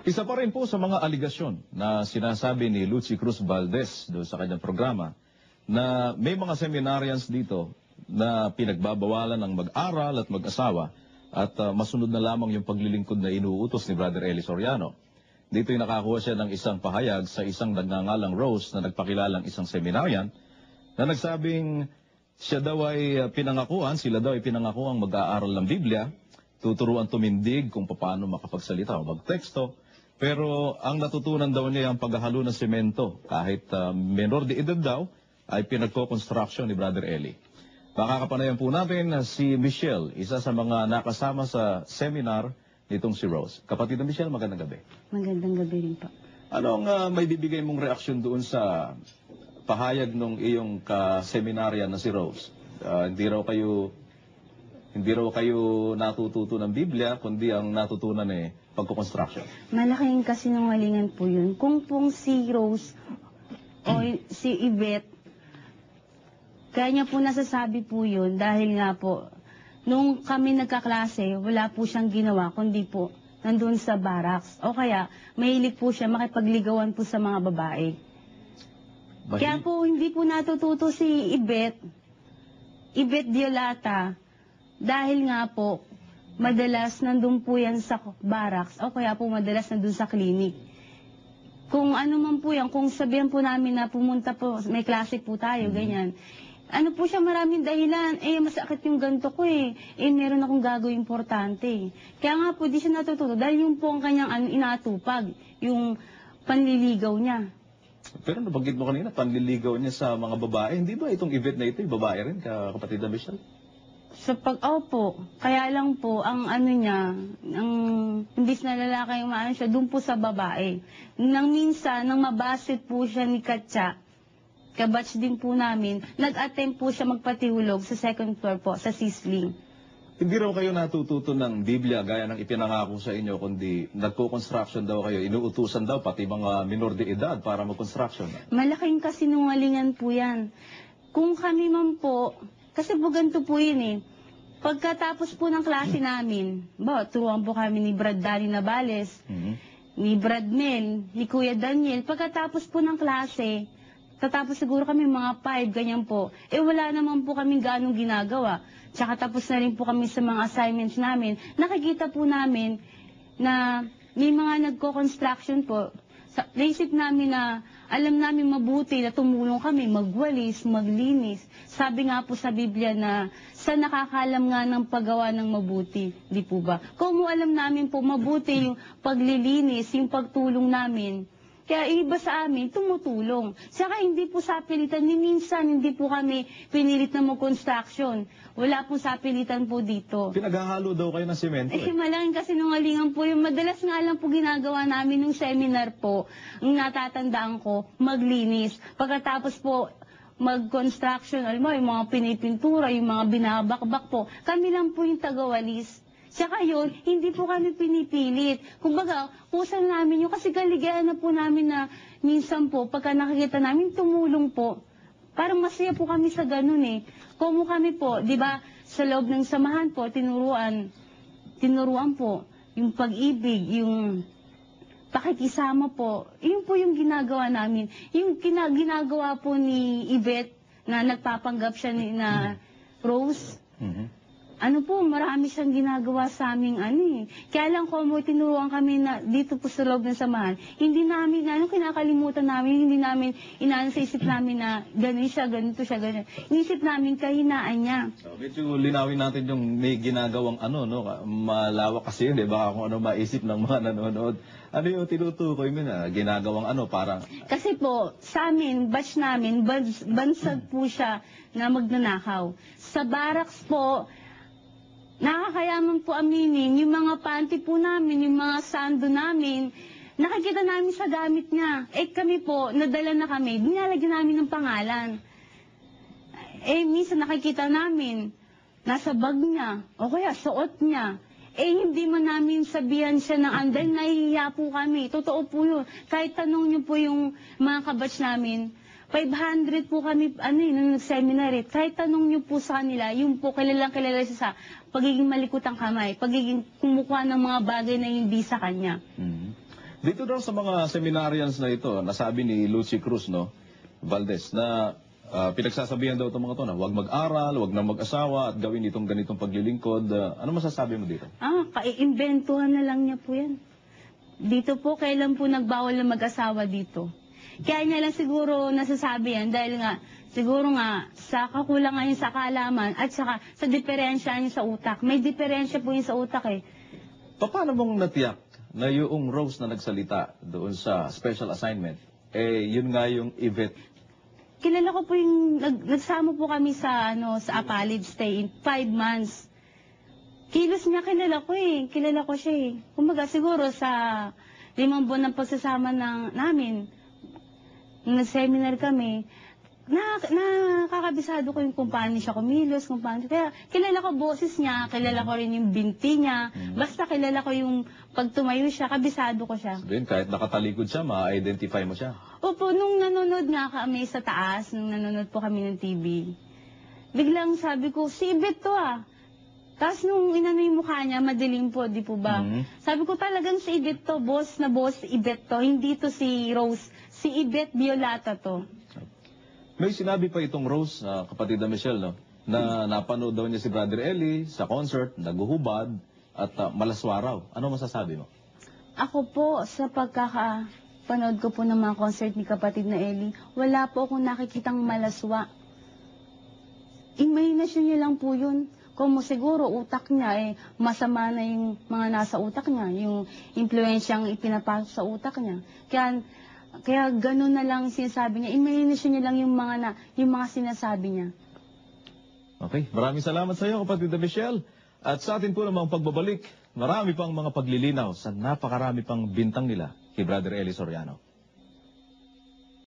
Isa pa rin po sa mga aligasyon na sinasabi ni Lucy Cruz Valdez doon sa kanyang programa na may mga seminarians dito na pinagbabawalan ng mag-aral at mag-asawa at masunod na lamang yung paglilingkod na inuutos ni Brother Eli Soriano. Dito ay nakakuha siya ng isang pahayag sa isang nagngangalang Rose na nagpakilalang isang seminarian na nagsabing siya daw ay pinangakuan, sila daw ay pinangakuang mag-aaral ng Biblia, tuturuan tumindig kung paano makapagsalita o magteksto. Pero ang natutunan daw niya ang paghahalo ng semento kahit menor de edad daw ay pinagko-construction ni Brother Eli. Makakapanayan po natin si Michelle, isa sa mga nakasama sa seminar nitong si Rose. Kapatid na Michelle, magandang gabi. Magandang gabi rin po. Ano ang may bibigay mong reaksyon doon sa pahayag ng iyong ka-seminaryan na si Rose? Hindi raw kayo natututo ng Biblia, kundi ang natutunan pagko-construction. Malaking kasinungalingan po yun. Kung pong si Rose o si Yvette, kaya niya po nasasabi po yun dahil nga po, nung kami nagkaklase, wala po siyang ginawa, kundi po nandun sa barracks. O kaya, mahilig po siya makipagligawan po sa mga babae. Kaya po, hindi po natututo si Yvette Diolata, dahil nga po, madalas nandun po yan sa barracks o kaya po madalas nandun sa clinic. Kung ano man po yan, kung sabihan po namin na pumunta po, may klase po tayo, ganyan. Ano po siya, maraming dahilan. Masakit yung ganito ko meron akong gagawin importante. Kaya nga po, di siya natututo dahil yung po ang kanyang inatupag, yung panliligaw niya. Pero nabanggit mo kanina, panliligaw niya sa mga babae. Hindi ba itong Yvette na ito, babae rin, kapatid na Michelle? Opo. Kaya lang po, ang ano niya, imbis na lalaki yung maano siya, doon po sa babae. Nang minsan, nang mabasit po siya ni Katya, kabatch din po namin, nag-attempt po siya magpatihulog sa second floor po, sa Sisling. Hindi raw kayo natututo ng Biblia gaya ng ipinangako sa inyo, kundi nagko-construction daw kayo, inuutusan daw pati mga minor de edad para mag-construction. Malaking kasinungalingan po yan. Kung kami man po, kasi po ganito po yun pagkatapos po ng klase namin, turuan po kami ni Brad Danny Navales, ni Brad Mel, ni Kuya Daniel, pagkatapos po ng klase, tatapos siguro kami mga 5, ganyan po, wala naman po kami ganong ginagawa. Tsaka tapos na rin po kami sa mga assignments namin. Nakikita po namin na may mga nagko-construction po. Naisip namin na alam namin mabuti na tumulong kami magwalis, maglinis. Sabi nga po sa Biblia na sa nakakalam nga ng paggawa ng mabuti. Di po ba? Kung alam namin po mabuti yung paglilinis, yung pagtulong namin, kaya iba sa amin, tumutulong. Saka hindi po sa pilitan, ni minsan hindi po kami pinilit na mag-construction. Wala po sa pilitan po dito. Pinaghahalo daw kayo ng semento. Malaking kasinungalingan po yung madalas nga lang po ginagawa namin nung seminar po, ang natatandaan ko, maglinis. Pagkatapos po, mag-construction, alam mo, yung mga pinipintura, yung mga binabakbak po, kami lang po yung tagawalis. Tsaka yun, hindi po kami pinipilit. Kumbaga, pusan namin yun kasi kaligayahan na po namin na minsan po, pagka nakikita namin, tumulong po. Parang masaya po kami sa ganun Kung kami po, di ba, sa loob ng samahan po, tinuruan po, yung pag-ibig, yung pakikisama po, yun po yung ginagawa namin. Yung ginagawa po ni Yvette na nagpapanggap siya na Rose, marami siyang ginagawa sa aming Kaya lang kung tinuruan kami na dito po sa loob ng samahan, hindi namin, kinakalimutan namin, hindi namin inaan sa isip namin na ganun siya, ganito siya, ganun. Inisip namin kahinaan niya. So, medyo linawin natin yung may ginagawang malawak kasi yun, baka kung ano maisip ng mga nanonood. Ano yung tinutukoy mo na ginagawang parang... Kasi po, sa amin, batch namin, bansag po siya na magnanakaw. Sa barracks po, nakakayaman po aminin, yung mga panty po namin, yung mga sando namin, nakikita namin sa gamit niya. Kami po, nadala na kami, dinalagyan namin ng pangalan. Minsan nakikita namin, nasa bag niya, o kaya suot niya. Hindi man namin sabihan siya ng andal, nahihiya po kami. Totoo po yun. Kahit tanong niyo po yung mga kabatch namin, 500 po kami, nung seminar kahit tanong niyo po sa kanila, yung po kilalang kilala siya sa pagiging malikot ang kamay, pagiging kumukuha ng mga bagay na hindi sa kanya. Dito daw sa mga seminarians na ito, nasabi ni Lucy Cruz, no, Valdez, na pinagsasabihan daw itong mga to na huwag mag-aral, huwag na mag-asawa at gawin itong ganitong paglilingkod. Ano masasabi mo dito? Kaiimbentuhan na lang niya po yan. Dito po, kailan po nagbawal na mag-asawa dito? Kaya niya lang siguro nasasabi yan dahil nga, siguro nga, sa kakulangan niya sa kaalaman at saka sa diferensya niya sa utak. May diferensya po yun sa utak eh. Paano mong natiyak na yung Rose na nagsalita doon sa special assignment, yun nga yung Yvette? Kilala ko po yung, nagsama po kami sa, sa Apalid stay in 5 months. Kilos niya, kilala ko eh. Kilala ko siya eh. Kumbaga, siguro sa 5 buwan ng pagsasama namin, nung nag-seminar kami, nakakabisado ko yung kung paano siya kumilos, kung paano. Kaya kilala ko boses niya, kilala ko rin yung binti niya. Basta kilala ko yung pag tumayo siya, kabisado ko siya. Sabihin, kahit nakatalikod siya, ma-identify mo siya. Opo, nung nanonood nga kami sa taas, nung nanonood po kami ng TV, biglang sabi ko, si Yvette to ah. Tapos nung inano yung mukha niya, madilim po, di po ba? Sabi ko talagang si Yvette to, boss na boss si Yvette to, hindi to si Rose. Si Yvette Violata to. May sinabi pa itong Rose, kapatid na Michelle, no, na napanood daw niya si Brother Eli sa concert, naguhubad, at malaswaraw. Ano masasabi mo? Ako po, sa pagkakapanood ko po ng mga concert ni kapatid na Eli, wala po akong nakikitang malaswa. Imahinasyon niya lang po yun. Kung siguro utak niya, masama na yung mga nasa utak niya, yung impluensyang ipinapasok sa utak niya. Kaya gano'n na lang sinasabi niya. Imahinasyon niya lang yung mga sinasabi niya. Okay, maraming salamat sa iyo, kapatid na Michelle. At sa atin po namang pagbabalik, marami pang mga paglilinaw sa napakarami pang bintang nila kay Brother Eli Soriano.